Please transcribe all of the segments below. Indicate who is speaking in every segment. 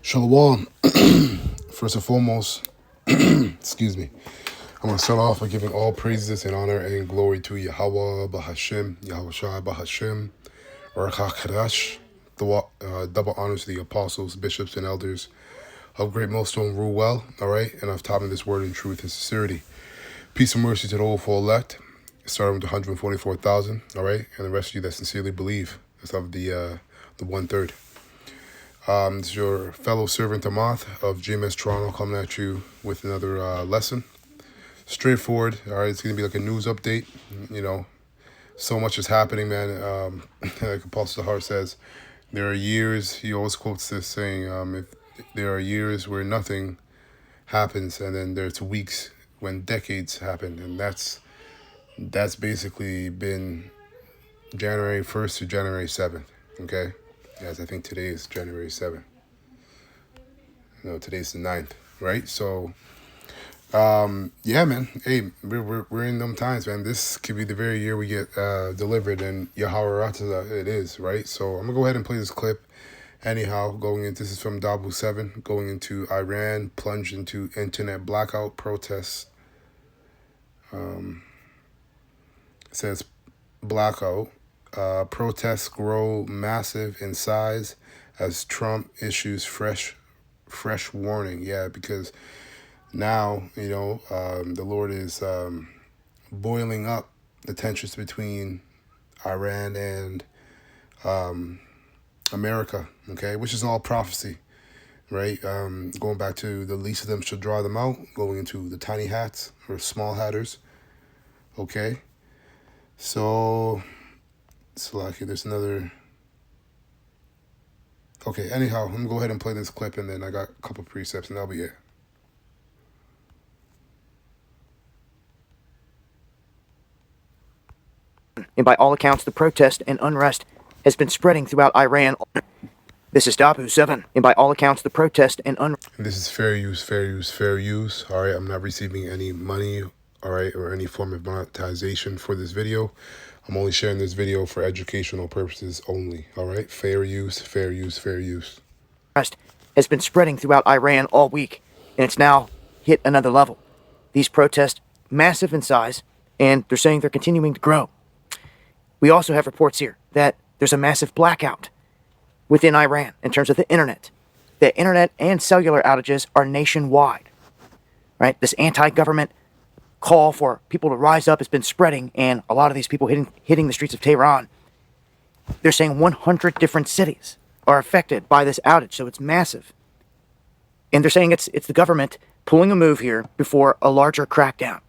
Speaker 1: Shalom. First and foremost, excuse me. I'm going to start off by giving all praises and honor and glory to Yahweh, Bahashem, Yahweh Shai, Bahashem, Baruch HaKadosh. Double honors to the apostles, bishops, and elders of Great Millstone rule well, all right? And I've taught in this word in truth and sincerity. Peace and mercy to the whole full elect, starting with 144,000, all right? And the rest of you that sincerely believe. That's of the 1/3. This is your fellow servant Amath of GMS Toronto coming at you with another lesson. Straightforward, all right? It's going to be like a news update. You know, so much is happening, man. Like Apostle Hart says, there are years, he always quotes this saying, if there are years where nothing happens, and then there's weeks when decades happen. And that's basically been January 1st to January 7th, okay? As I think today is January 7th. No, today's the 9th, right? So, yeah, man. Hey, we're in them times, man. This could be the very year we get delivered, and Yahweh Ratza it is, right? So I'm gonna go ahead and play this clip. Anyhow, this is from Dabu 7, going into Iran, plunged into internet blackout protests. It says blackout. Protests grow massive in size as Trump issues fresh warning. Yeah, because now, you know, the Lord is boiling up the tensions between Iran and America, okay, which is all prophecy, right? Going back to the least of them shall draw them out, going into the tiny hats or small hatters, okay? So like there's another. Okay, anyhow, I'm gonna go ahead and play this clip, and then I got a couple precepts, and that'll be it.
Speaker 2: And by all accounts, the protest and unrest has been spreading throughout Iran. This is Dabu 7, and by all accounts, the protest and unrest.
Speaker 1: This is fair use, fair use, fair use. All right, I'm not receiving any money, all right, or any form of monetization for this video. I'm only sharing this video for educational purposes only, all right? Fair use, fair use, fair use.
Speaker 2: Has been spreading throughout Iran all week, and it's now hit another level. These protests, massive in size, and they're saying they're continuing to grow. We also have reports here that there's a massive blackout within Iran in terms of the internet. The internet and cellular outages are nationwide, right? This anti-government call for people to rise up has been spreading, and a lot of these people hitting the streets of Tehran. They're saying 100 different cities are affected by this outage, so it's massive. And they're saying it's the government pulling a move here before a larger crackdown.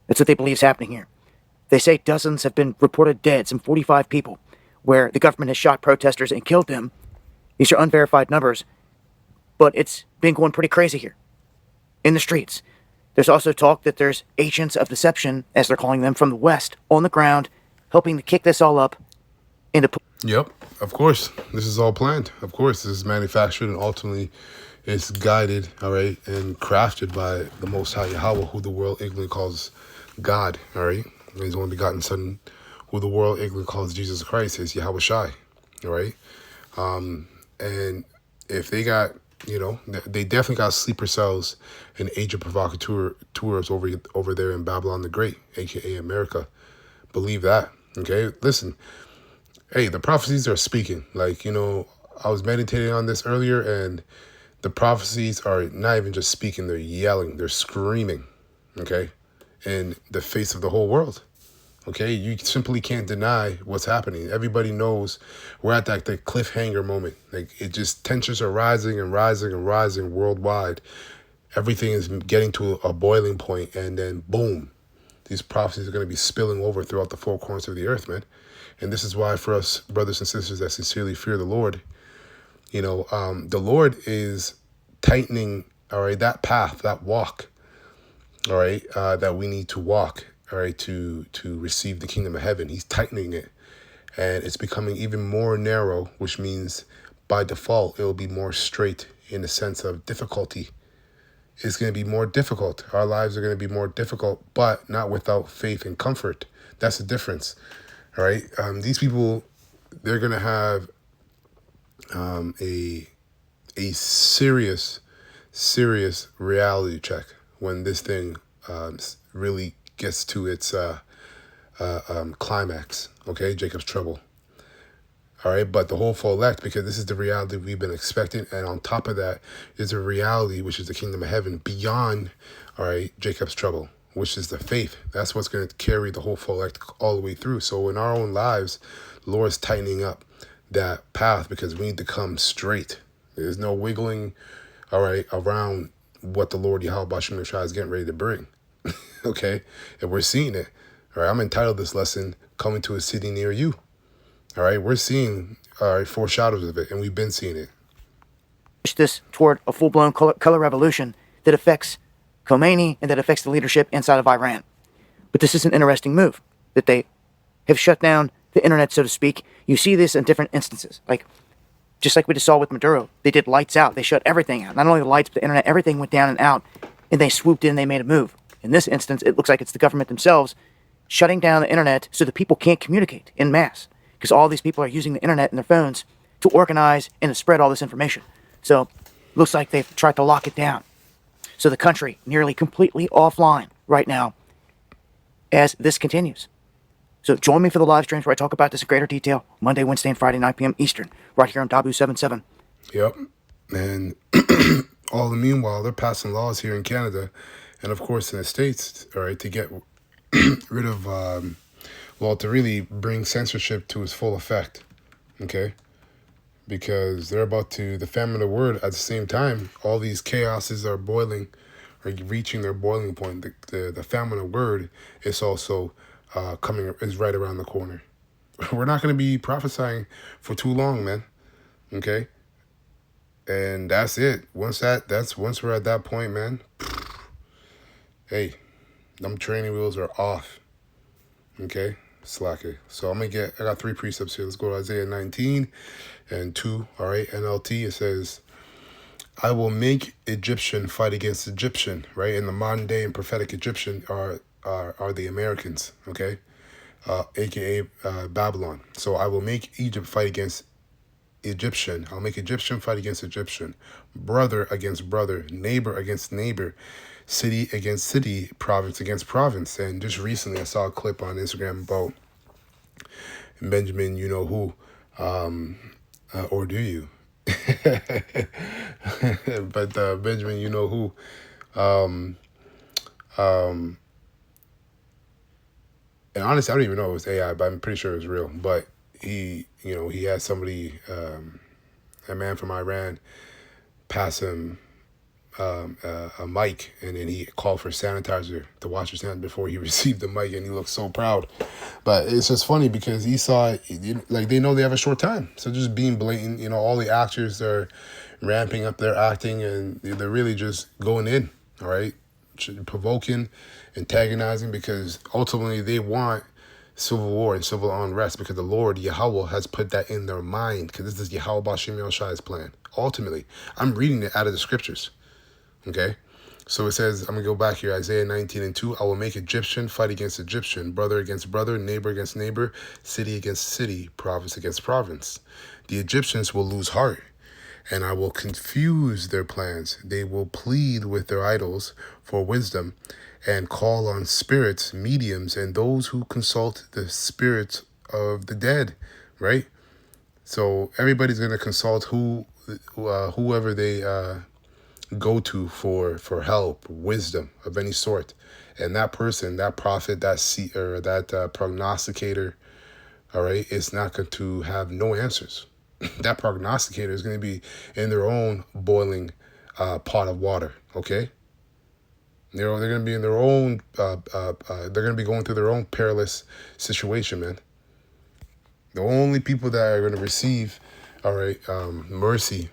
Speaker 2: That's what they believe is happening here. They say dozens have been reported dead, some 45 people, where the government has shot protesters and killed them. These are unverified numbers, but it's been going pretty crazy here in the streets. There's also talk that there's agents of deception, as they're calling them, from the West on the ground, helping to kick this all up into.
Speaker 1: Yep, of course. This is all planned. Of course, this is manufactured and ultimately it's guided, all right, and crafted by the Most High Yahweh, who the world ignorantly calls God, all right? His only begotten Son, who the world ignorantly calls Jesus Christ, is Yahweh Shai, all right? And if they got, you know, they definitely got sleeper cells and agent provocateurs over there in Babylon the Great, a.k.a. America. Believe that, okay? Listen, hey, the prophecies are speaking. Like, you know, I was meditating on this earlier, and the prophecies are not even just speaking, they're yelling, they're screaming, okay, in the face of the whole world. Okay, you simply can't deny what's happening. Everybody knows we're at that the cliffhanger moment. Like, it just, tensions are rising and rising and rising worldwide. Everything is getting to a boiling point, and then boom, these prophecies are going to be spilling over throughout the four corners of the earth, man. And this is why, for us brothers and sisters that sincerely fear the Lord, you know, the Lord is tightening, all right, that path, that walk, all right, that we need to walk, all right, to receive the kingdom of heaven. He's tightening it, and it's becoming even more narrow, which means by default it will be more straight in the sense of difficulty. It's going to be more difficult. Our lives are going to be more difficult, but not without faith and comfort. That's the difference, all right? These people, they're going to have a a serious reality check when this thing really gets to its climax. Okay, Jacob's trouble. All right, but the whole full elect, because this is the reality we've been expecting, and on top of that is a reality which is the kingdom of heaven beyond, all right, Jacob's trouble, which is the faith. That's what's going to carry the whole full elect all the way through. So in our own lives, the Lord is tightening up that path because we need to come straight. There's no wiggling, all right, around what the Lord Yahweh Bashim Yeshua is getting ready to bring. Okay, and we're seeing it. All right, I'm entitled this lesson, Coming to a City Near You. All right, we're seeing foreshadows of it, and we've been seeing it.
Speaker 2: Push this toward a full-blown color revolution that affects Khomeini and that affects the leadership inside of Iran. But this is an interesting move, that they have shut down the internet, so to speak. You see this in different instances. Like, just like we just saw with Maduro, they did lights out. They shut everything out. Not only the lights, but the internet, everything went down and out, and they swooped in and they made a move. In this instance, it looks like it's the government themselves shutting down the internet so that people can't communicate en masse, because all these people are using the internet and their phones to organize and to spread all this information. So, looks like they've tried to lock it down. So the country nearly completely offline right now as this continues. So join me for the live streams where I talk about this in greater detail, Monday, Wednesday, and Friday, 9 p.m. Eastern, right here on Dabu77.
Speaker 1: Yep. And all the meanwhile, they're passing laws here in Canada and, of course, in the States, all right, to get rid of, to really bring censorship to its full effect, okay? Because they're about to, the famine of the word, at the same time, all these chaoses are boiling, or reaching their boiling point. The famine of word is also is right around the corner. We're not going to be prophesying for too long, man, okay? And that's it. Once we're at that point, man, hey, them training wheels are off, okay? Slack it. So I got 3 precepts here. Let's go to Isaiah 19 and 2. All right, NLT. It says, I will make Egyptian fight against Egyptian, right? In the modern day and prophetic Egyptian are the Americans, okay? AKA Babylon. So I will make Egypt fight against Egyptian. I'll make Egyptian fight against Egyptian. Brother against brother. Neighbor against neighbor. City against city, province against province. And just recently I saw a clip on Instagram about Benjamin, you know who, or do you? But Benjamin, you know who, and honestly, I don't even know if it was AI, but I'm pretty sure it was real. But he had somebody, a man from Iran, pass him a mic, and then he called for sanitizer to wash his hands before he received the mic, and he looked so proud. But it's just funny because he saw it, like, they know they have a short time, so just being blatant, all the actors are ramping up their acting, and they're really just going in, all right, provoking, antagonizing, because ultimately they want civil war and civil unrest, because the Lord Yahweh has put that in their mind, because this is Yahweh Bashim Yoshia's plan. Ultimately, I'm reading it out of the scriptures. Okay, so it says, I'm going to go back here, Isaiah 19 and 2, I will make Egyptian fight against Egyptian, brother against brother, neighbor against neighbor, city against city, province against province. The Egyptians will lose heart, and I will confuse their plans. They will plead with their idols for wisdom and call on spirits, mediums, and those who consult the spirits of the dead, right? So everybody's going to consult whoever they go to for help, wisdom of any sort, and that person, that prophet, that prognosticator, all right, is not going to have no answers. That prognosticator is going to be in their own boiling pot of water. Okay, they're going to be in their own. They're going to be going through their own perilous situation, man. The only people that are going to receive, all right, mercy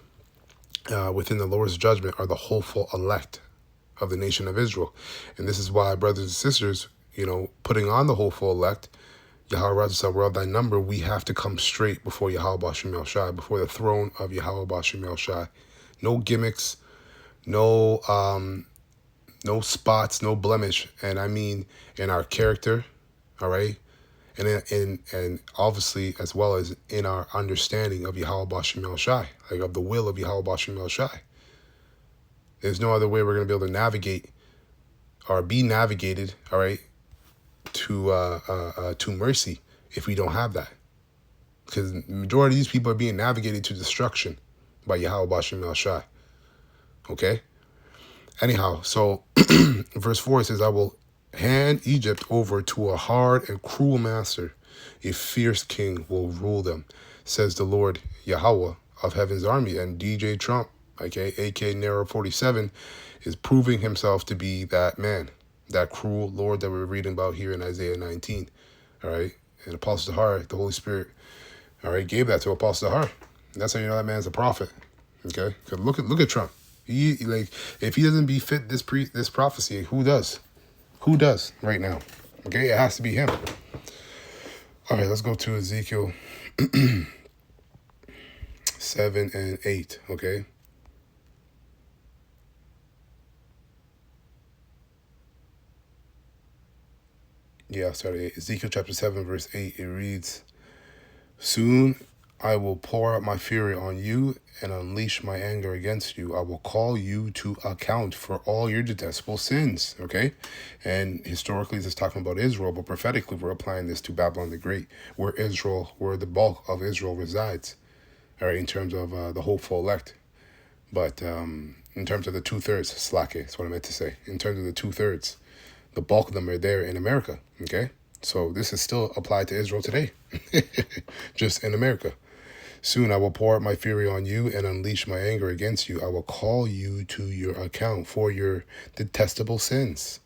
Speaker 1: within the Lord's judgment are the hopeful elect of the nation of Israel. And this is why, brothers and sisters, putting on the hopeful elect, Yahweh Razah, we're of thy number, we have to come straight before Yahweh Bashim El Shai, before the throne of Yahweh Bashim El Shai. No gimmicks, no spots, no blemish. And I mean in our character, all right, and obviously as well as in our understanding of Yahweh Bashem El Shai, like of the will of Yahweh Bashem El Shai. There's no other way we're going to be able to navigate or be navigated, all right, to mercy if we don't have that. Because the majority of these people are being navigated to destruction by Yahweh Bashem El Shai. Okay? Anyhow, so verse 4 says, I will hand Egypt over to a hard and cruel master. A fierce king will rule them, says the Lord Yahweh of heaven's army. And DJ Trump, okay, aka Nero 47, is proving himself to be that man, that cruel Lord that we're reading about here in Isaiah 19. All right? And Apostle Zahar, the Holy Spirit, all right, gave that to Apostle Zahar. That's how you know that man's a prophet. Okay? Because look at Trump. He, like, if he doesn't befit this prophecy, who does? Who does right now? Okay, it has to be him. All right, let's go to Ezekiel 7 and 8. Okay. Yeah, sorry. Ezekiel chapter 7, verse 8. It reads, soon I will pour out my fury on you and unleash my anger against you. I will call you to account for all your detestable sins. Okay? And historically, this is talking about Israel, but prophetically, we're applying this to Babylon the Great, where the bulk of Israel resides. All right, in terms of the hopeful elect. But in terms of the 2/3, Slake, that's what I meant to say. In terms of the 2/3, the bulk of them are there in America. Okay? So this is still applied to Israel today, just in America. Soon I will pour out my fury on you and unleash my anger against you. I will call you to your account for your detestable sins.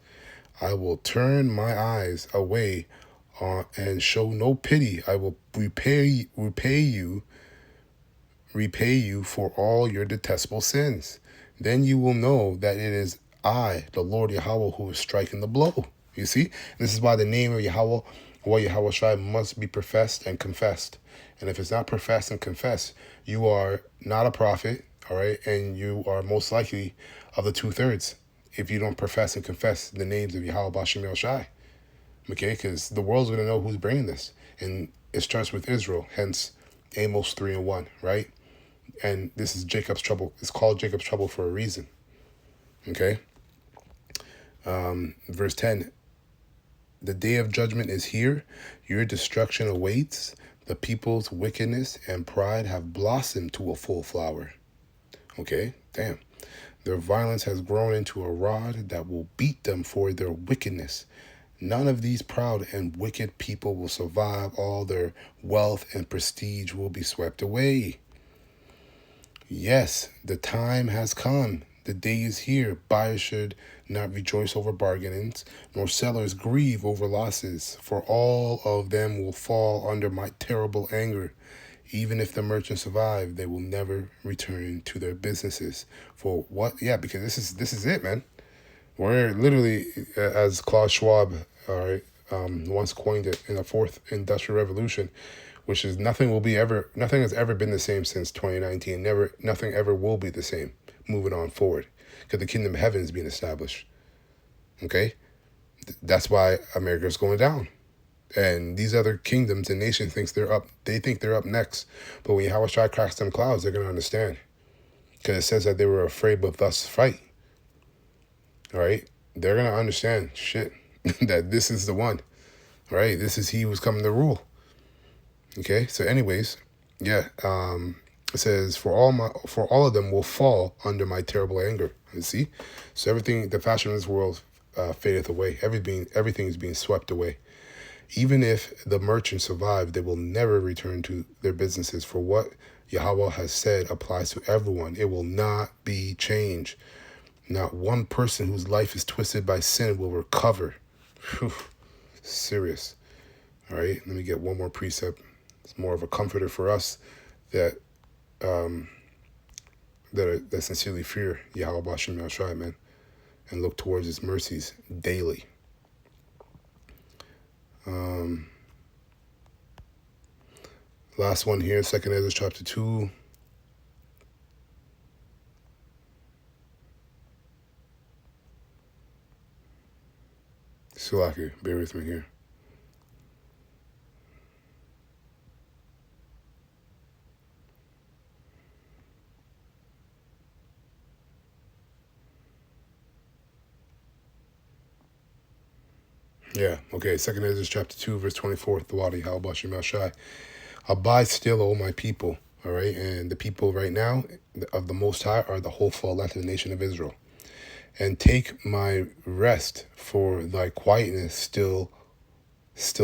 Speaker 1: I will turn my eyes away and show no pity. I will repay you for all your detestable sins. Then you will know that it is I, the Lord Yahweh, who is striking the blow. You see, this is why the name of Yahweh, or Yahweh Shai, must be professed and confessed. And if it's not professed and confessed, you are not a prophet, all right? And you are most likely of the 2/3 if you don't profess and confess the names of Yahweh Bashem El Shai. Okay, because the world's going to know who's bringing this. And it starts with Israel, hence Amos 3 and 1, right? And this is Jacob's trouble. It's called Jacob's trouble for a reason. Okay? Verse 10, the day of judgment is here. Your destruction awaits. The people's wickedness and pride have blossomed to a full flower. Okay? Damn. Their violence has grown into a rod that will beat them for their wickedness. None of these proud and wicked people will survive. All their wealth and prestige will be swept away. Yes, the time has come. The day is here. Buyers should not rejoice over bargainings, nor sellers grieve over losses, for all of them will fall under my terrible anger. Even if the merchants survive, they will never return to their businesses. For what? Yeah, because this is it, man. We're literally, as Klaus Schwab, all right, once coined it in the fourth industrial revolution, which is nothing has ever been the same since 2019. Nothing ever will be the same moving on forward, because the kingdom of heaven is being established. Okay, that's why America's going down, and these other kingdoms and nations They think they're up next, but when Yahweh Shai cracks them clouds, they're gonna understand, because it says that they were afraid but thus fight. All right, they're gonna understand shit that this is the one. All right, this is he who's coming to rule. Okay, so anyways, yeah, it says for all of them will fall under my terrible anger. You see, so everything, the fashion of this world fadeth away. Everything is being swept away. Even if the merchants survive, they will never return to their businesses. For what Yahweh has said applies to everyone. It will not be changed. Not one person whose life is twisted by sin will recover. Whew, serious. All right, let me get one more precept. It's more of a comforter for us that sincerely fear Yahweh Bashem El Shai, man, and look towards his mercies daily. Last one here, 2 Ezra chapter 2. Silaki, bear with me here. Yeah, okay. Second Ezra chapter 2, verse 24. Thawadi Halbashim Shai. Abide still, O my people. All right. And the people right now of the Most High are the wholesome elect of the nation of Israel. And take my rest, for thy quietness still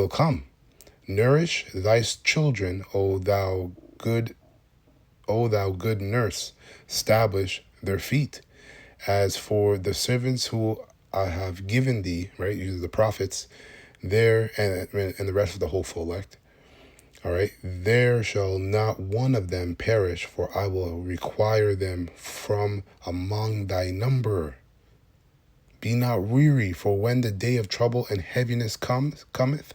Speaker 1: come. Nourish thy children, O thou good nurse. Establish their feet. As for the servants who I have given thee, right, the prophets, there and the rest of the wholesome elect, all right, there shall not one of them perish, for I will require them from among thy number. Be not weary, for when the day of trouble and heaviness cometh,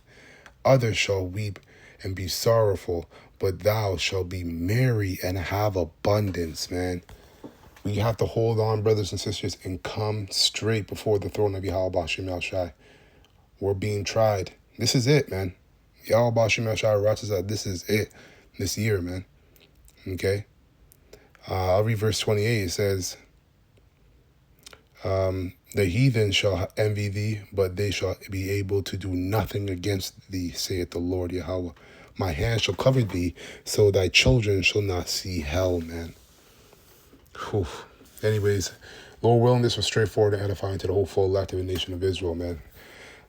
Speaker 1: others shall weep and be sorrowful, but thou shalt be merry and have abundance, man. We have to hold on, brothers and sisters, and come straight before the throne of Yahweh Bashim El Shai. We're being tried. This is it, man. Yahweh Bashim El Shai Ratzazah, this is it. This year, man. Okay? I'll read verse 28. It says, the heathen shall envy thee, but they shall be able to do nothing against thee, saith the Lord Yahweh. My hand shall cover thee, so thy children shall not see hell, man. Whew. Anyways, Lord willing, this was straightforward and edifying to the whole full elect of the nation of Israel, man.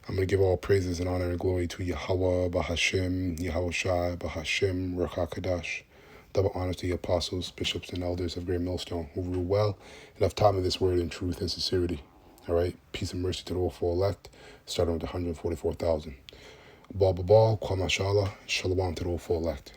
Speaker 1: I'm going to give all praises and honor and glory to Yahweh, Bahashim, Yahweh Shai, Bahashim, Rakakadash. Double honor to the apostles, bishops, and elders of Great Millstone who rule well and have taught me this word in truth and sincerity. All right, peace and mercy to the whole full elect, starting with 144,000. Kwam Mashallah, Shalom to the whole full elect.